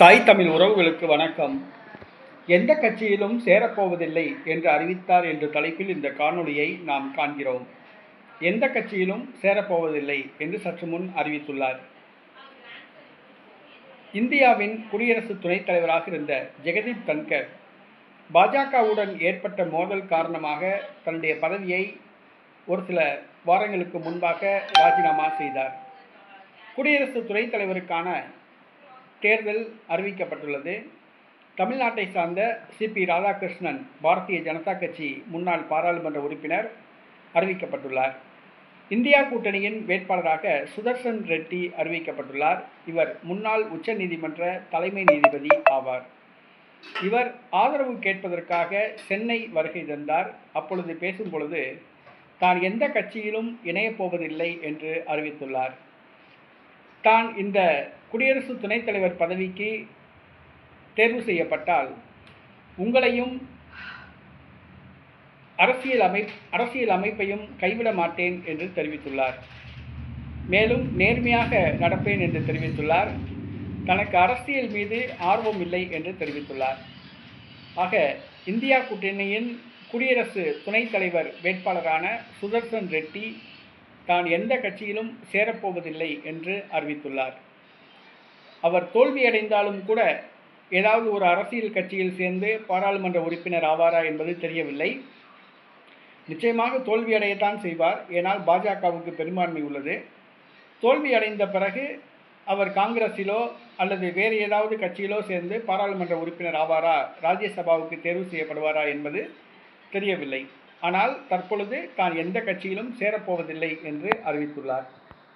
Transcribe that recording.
தாய் தமிழ் உறவுகளுக்கு வணக்கம். எந்த கட்சியிலும் சேரப்போவதில்லை என்று அறிவித்தார் என்ற தலைப்பில் இந்த காணொளியை நாம் காண்கிறோம். எந்த கட்சியிலும் சேரப்போவதில்லை என்று சற்று முன் அறிவித்துள்ளார். இந்தியாவின் குடியரசு துணைத் தலைவராக இருந்த ஜெகதீப் தன்கர் பாஜகவுடன் ஏற்பட்ட மோதல் காரணமாக தன்னுடைய பதவியை ஒரு சில வாரங்களுக்கு முன்பாக ராஜினாமா செய்தார். குடியரசு துணைத் தலைவருக்கான தேர்தல் அறிவிக்கப்பட்டுள்ளது. தமிழ்நாட்டை சார்ந்த சிபி ராதாகிருஷ்ணன் பாரதிய ஜனதா கட்சி முன்னாள் பாராளுமன்ற உறுப்பினர் அறிவிக்கப்பட்டுள்ளார். இந்தியா கூட்டணியின் வேட்பாளராக சுதர்சன் ரெட்டி அறிவிக்கப்பட்டுள்ளார். இவர் முன்னாள் உச்ச நீதிமன்ற தலைமை நீதிபதி ஆவார். இவர் ஆதரவு கேட்பதற்காக சென்னை வருகை தந்தார். அப்பொழுது பேசும்பொழுது தான் எந்த கட்சியிலும் இணையப் போவதில்லை என்று அறிவித்துள்ளார். தான் இந்த குடியரசு துணைத் தலைவர் பதவிக்கு தேர்வு செய்யப்பட்டால் உங்களையும் அரசியல் அமைப்பையும் கைவிட மாட்டேன் என்று தெரிவித்துள்ளார். மேலும் நேர்மையாக நடப்பேன் என்று தெரிவித்துள்ளார். தனக்கு அரசியல் மீது ஆர்வம் இல்லை என்று தெரிவித்துள்ளார். ஆக இந்தியா கூட்டணியின் குடியரசு துணைத் தலைவர் வேட்பாளரான சுதர்சன் ரெட்டி தான் எந்த கட்சியிலும் சேரப்போவதில்லை என்று அறிவித்துள்ளார். அவர் தோல்வியடைந்தாலும் கூட ஏதாவது ஒரு அரசியல் கட்சியில் சேர்ந்து பாராளுமன்ற உறுப்பினர் ஆவாரா என்பது தெரியவில்லை. நிச்சயமாக தோல்வியடையத்தான் செய்வார். ஏனால் பாஜகவுக்கு பெரும்பான்மை உள்ளது. தோல்வியடைந்த பிறகு அவர் காங்கிரஸிலோ அல்லது வேறு ஏதாவது கட்சியிலோ சேர்ந்து பாராளுமன்ற உறுப்பினர் ஆவாரா, ராஜ்யசபாவுக்கு தேர்வு செய்யப்படுவாரா என்பது தெரியவில்லை. ஆனால் தற்பொழுது தான் எந்த கட்சியிலும் சேரப்போவதில்லை என்று அறிவித்துள்ளார்.